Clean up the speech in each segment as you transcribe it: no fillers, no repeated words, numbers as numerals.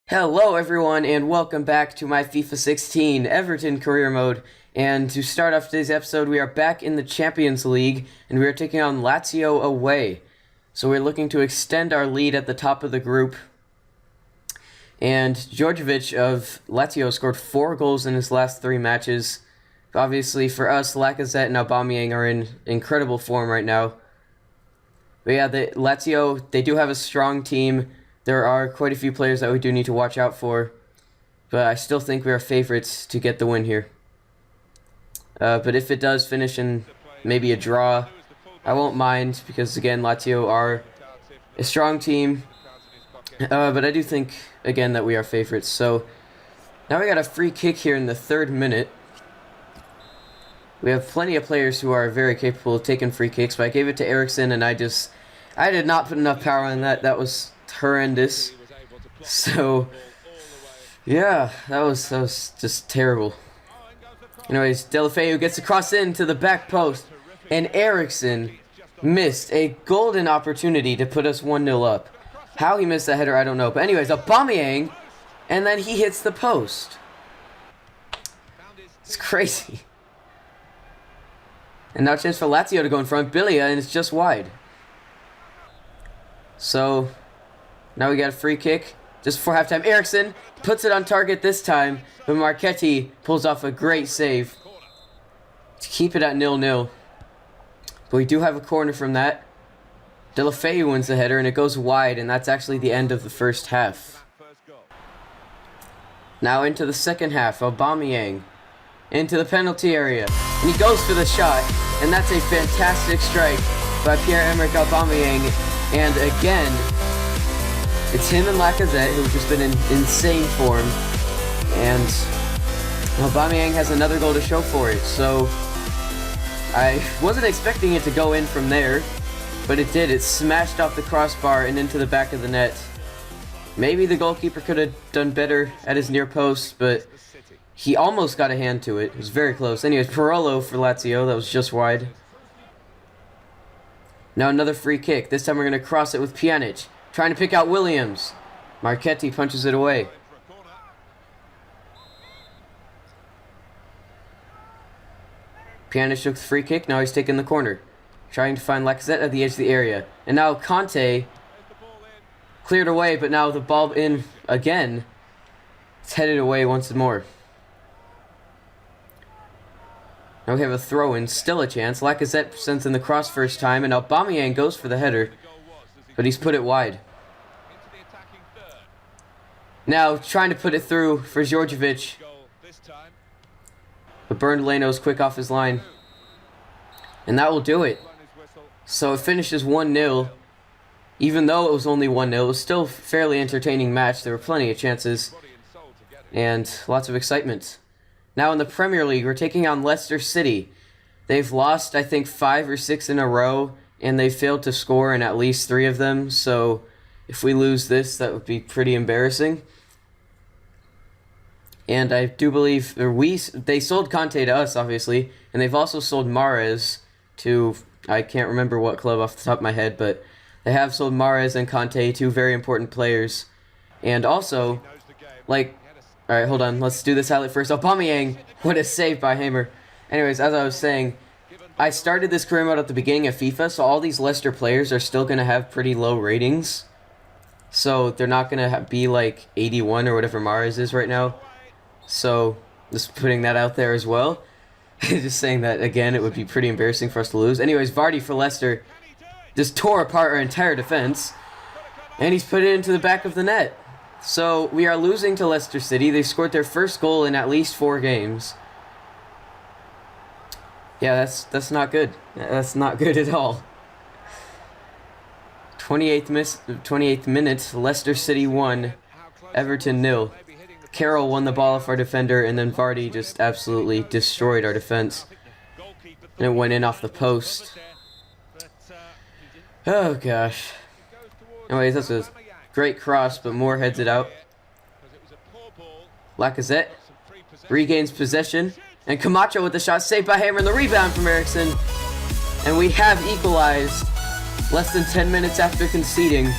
Hello everyone and welcome back to my FIFA 16 Everton career mode. And to start off today's episode, we are back in the Champions League and we are taking on Lazio away. So we're looking to extend our lead at the top of the group. And Djordjevic of Lazio scored 4 goals in his last 3 matches. Obviously for us, Lacazette and Aubameyang are in incredible form right now. But yeah, Lazio, they do have a strong team. There are quite a few players that we do need to watch out for, but I still think we are favorites to get the win here. But if it does finish in maybe a draw, I won't mind, because again, Lazio are a strong team, but I do think, again, that we are favorites. So now we got a free kick here in the 3rd minute. We have plenty of players who are very capable of taking free kicks, but I gave it to Eriksen, and I did not put enough power on that. That was horrendous. So yeah, that was just terrible. Anyways, Deulofeu gets a cross into the back post, and Eriksen missed a golden opportunity to put us 1-0 up. How he missed that header, I don't know. But anyways, Aubameyang, and then he hits the post. It's crazy. And now a chance for Lazio to go in front. Bilia, and it's just wide. So now we got a free kick just before halftime. Eriksen puts it on target this time, but Marchetti pulls off a great save to keep it at 0-0. But we do have a corner from that. Deulofeu wins the header, and it goes wide, and that's actually the end of the first half. Now into the second half. Aubameyang into the penalty area, and he goes for the shot, and that's a fantastic strike by Pierre-Emerick Aubameyang. And again, it's him and Lacazette who've just been in insane form, and Aubameyang has another goal to show for it. So I wasn't expecting it to go in from there, but it did. It smashed off the crossbar and into the back of the net. Maybe the goalkeeper could have done better at his near post, but he almost got a hand to it. It was very close. Anyways, Parolo for Lazio. That was just wide. Now another free kick. This time we're going to cross it with Pjanic, trying to pick out Williams. Marchetti punches it away. Pjanic took the free kick. Now he's taking the corner, trying to find Lacazette at the edge of the area. And now Conte cleared away, but now the ball in again. It's headed away once more. Now we have a throw-in, still a chance. Lacazette sends in the cross first time, and Aubameyang goes for the header, but he's put it wide. Now trying to put it through for Djordjevic, but Bernd Leno's quick off his line, and that will do it. So it finishes 1-0. Even though it was only 1-0, it was still a fairly entertaining match. There were plenty of chances and lots of excitement. Now in the Premier League, we're taking on Leicester City. They've lost, I think, 5 or 6 in a row, and they failed to score in at least 3 of them. So if we lose this, that would be pretty embarrassing. And I do believe they sold Conte to us, obviously, and they've also sold Mahrez to, I can't remember what club off the top of my head, but they have sold Mahrez and Conte, 2 very important players. And also, alright, hold on. Let's do this highlight first. Aubameyang, what a save by Hamer. Anyways, as I was saying, I started this career mode at the beginning of FIFA, so all these Leicester players are still going to have pretty low ratings. So they're not going to be like 81 or whatever Mahrez is right now. So just putting that out there as well. Just saying that, again, it would be pretty embarrassing for us to lose. Anyways, Vardy for Leicester just tore apart our entire defense, and he's put it into the back of the net. So we are losing to Leicester City. They scored their first goal in at least 4 games. Yeah, that's not good. That's not good at all. 28th minute, Leicester City 1, Everton 0. Carroll won the ball off our defender, and then Vardy just absolutely destroyed our defense. And it went in off the post. Oh gosh. Anyways, that's a great cross, but Moore heads it out. Lacazette regains possession, and Camacho with the shot saved by Hamer, and the rebound from Eriksen. And we have equalized less than 10 minutes after conceding.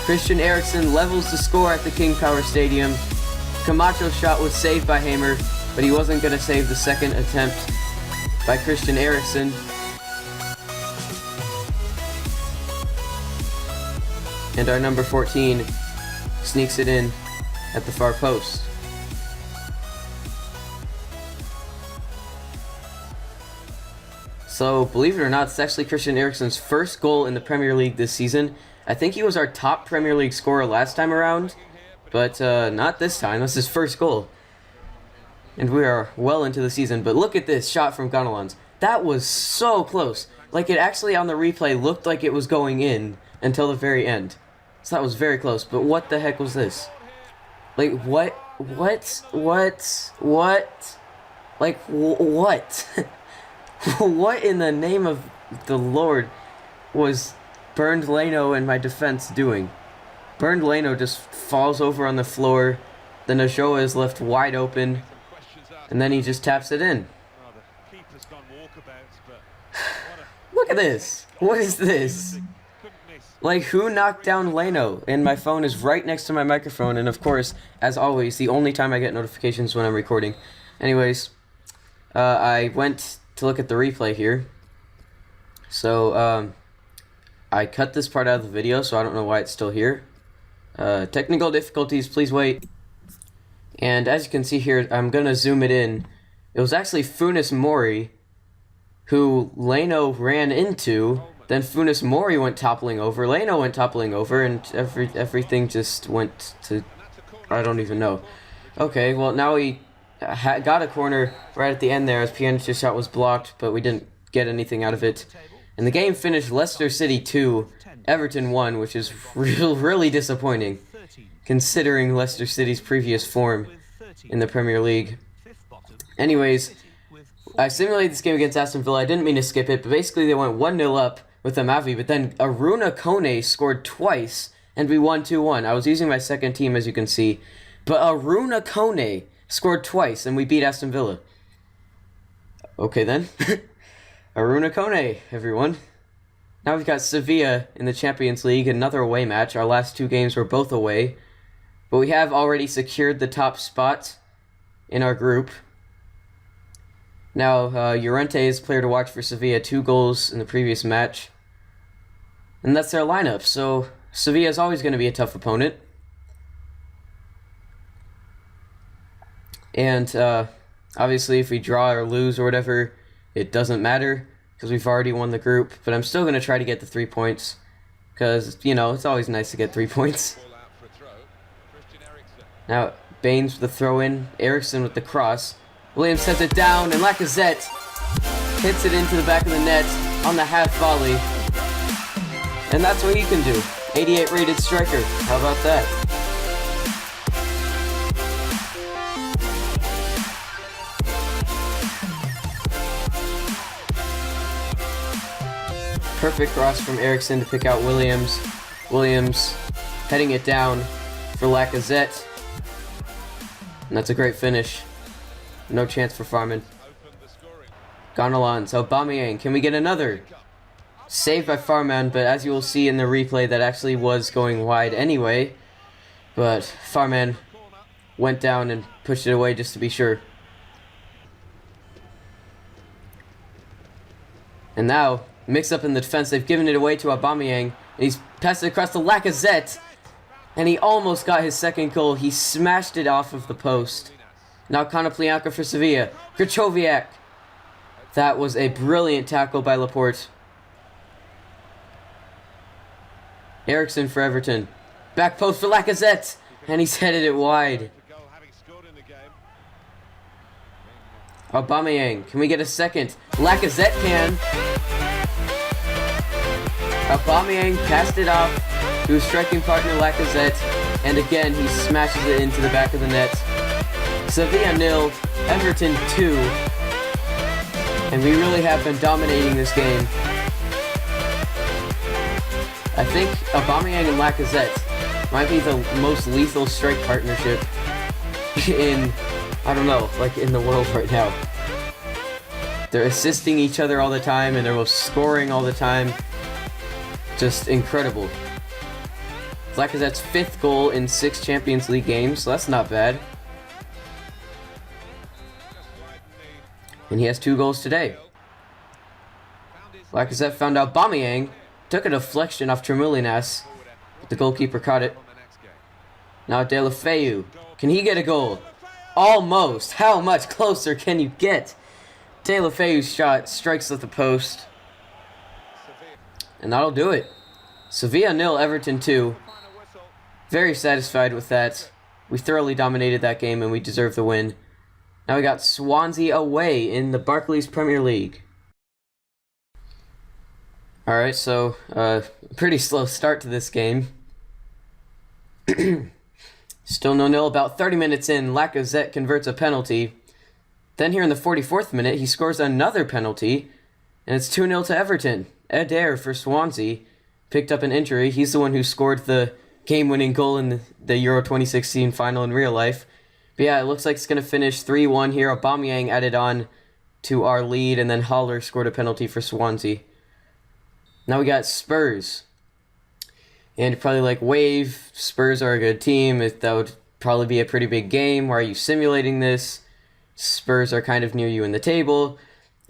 Christian Eriksen levels the score at the King Power Stadium. Camacho's shot was saved by Hamer, but he wasn't going to save the second attempt by Christian Eriksen. And our number 14 sneaks it in at the far post. So, believe it or not, it's actually Christian Eriksen's first goal in the Premier League this season. I think he was our top Premier League scorer last time around, but not this time. That's his first goal. And we are well into the season. But look at this shot from Gonalons. That was so close. Like, it actually on the replay looked like it was going in until the very end. So that was very close. But what the heck was this? Like, what? Like, what? What in the name of the Lord was Bernd Leno and my defense doing? Bernd Leno just falls over on the floor, then Ajoa is left wide open, and then he just taps it in. Look at this! What is this? Like, who knocked down Leno? And my phone is right next to my microphone, and of course, as always, the only time I get notifications when I'm recording. Anyways, I went to look at the replay here. So, I cut this part out of the video, so I don't know why it's still here. Technical difficulties, please wait. And as you can see here, I'm gonna zoom it in. It was actually Funes Mori who Leno ran into. Then Funes Mori went toppling over, Leno went toppling over, and everything just went to, I don't even know. Okay, well now we got a corner right at the end there as Pjanic's shot was blocked, but we didn't get anything out of it. And the game finished Leicester City 2, Everton 1, which is really disappointing, considering Leicester City's previous form in the Premier League. Anyways, I simulated this game against Aston Villa. I didn't mean to skip it, but basically they went 1-0 up with Amavi, but then Aruna Kone scored twice, and we won 2-1. I was using my second team, as you can see, but Aruna Kone scored twice, and we beat Aston Villa. Okay then. Aruna Kone, everyone. Now we've got Sevilla in the Champions League, another away match. Our last two games were both away. But we have already secured the top spot in our group. Now, Llorente is player to watch for Sevilla, 2 goals in the previous match. And that's their lineup, so Sevilla is always going to be a tough opponent. And obviously if we draw or lose or whatever, it doesn't matter because we've already won the group. But I'm still going to try to get the 3 points because, you know, it's always nice to get 3 points. Now, Baines with the throw-in, Eriksen with the cross. Williams sets it down, and Lacazette hits it into the back of the net on the half volley. And that's what he can do. 88 rated striker. How about that? Perfect cross from Eriksen to pick out Williams. Williams heading it down for Lacazette. And that's a great finish. No chance for Farman. Gonalons, Aubameyang, can we get another? Saved by Farman, but as you will see in the replay, that actually was going wide anyway. But Farman went down and pushed it away just to be sure. And now, mix up in the defense, they've given it away to Aubameyang, and he's passed it across to Lacazette. And he almost got his second goal. He smashed it off of the post. Now Konoplyanka for Sevilla. Krychowiak. That was a brilliant tackle by Laporte. Eriksen for Everton. Back post for Lacazette. And he's headed it wide. Aubameyang. Can we get a second? Lacazette can. Aubameyang passed it off to his striking partner Lacazette. And again, he smashes it into the back of the net. Sevilla 0, Everton 2, and we really have been dominating this game. I think Aubameyang and Lacazette might be the most lethal strike partnership in, I don't know, like in the world right now. They're assisting each other all the time, and they're both scoring all the time. Just incredible. Lacazette's 5th goal in 6 Champions League games, so that's not bad. And he has 2 goals today. Lacazette found Aubameyang, took a deflection off Tremoulinas, but the goalkeeper caught it. Now Deulofeu. Can he get a goal? Almost. How much closer can you get? Deulofeu's shot strikes at the post. And that'll do it. Sevilla 0, Everton 2. Very satisfied with that. We thoroughly dominated that game and we deserve the win. Now we got Swansea away in the Barclays Premier League. Alright, so pretty slow start to this game. Still 0-0. About 30 minutes in, Lacazette converts a penalty. Then here in the 44th minute, he scores another penalty, and it's 2-0 to Everton. Adair for Swansea picked up an injury. He's the one who scored the game-winning goal in the Euro 2016 final in real life. But yeah, it looks like it's going to finish 3-1 here. Aubameyang added on to our lead, and then Haller scored a penalty for Swansea. Now we got Spurs. And you're probably like, Wave, Spurs are a good team. That would probably be a pretty big game. Why are you simulating this? Spurs are kind of near you in the table.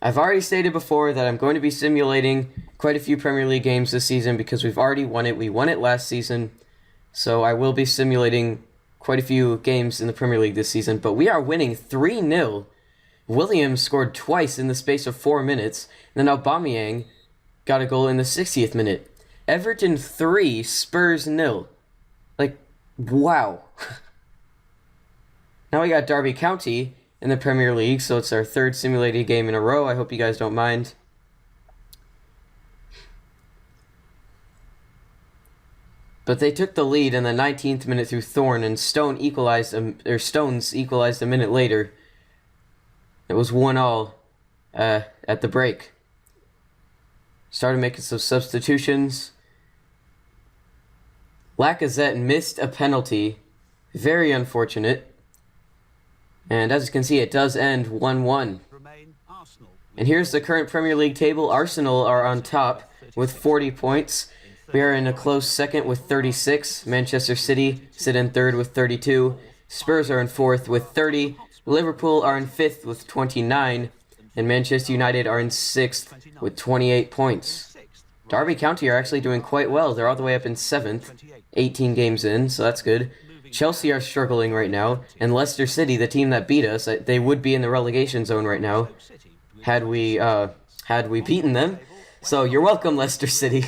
I've already stated before that I'm going to be simulating quite a few Premier League games this season because we've already won it. We won it last season. So I will be simulating quite a few games in the Premier League this season. But we are winning 3-0. Williams scored twice in the space of 4 minutes. And then Aubameyang got a goal in the 60th minute. Everton 3, Spurs 0. Like, wow. Now we got Derby County in the Premier League, so it's our 3rd simulated game in a row. I hope you guys don't mind. But they took the lead in the 19th minute through Thorne, and Stones equalized a minute later. It was 1-1 at the break. Started making some substitutions. Lacazette missed a penalty. Very unfortunate. And as you can see, it does end 1-1. And here's the current Premier League table. Arsenal are on top with 40 points. We are in a close second with 36. Manchester City sit in 3rd with 32. Spurs are in 4th with 30. Liverpool are in 5th with 29. And Manchester United are in 6th with 28 points. Derby County are actually doing quite well. They're all the way up in 7th, 18 games in, so that's good. Chelsea are struggling right now, and Leicester City, the team that beat us, they would be in the relegation zone right now had we beaten them. So you're welcome, Leicester City.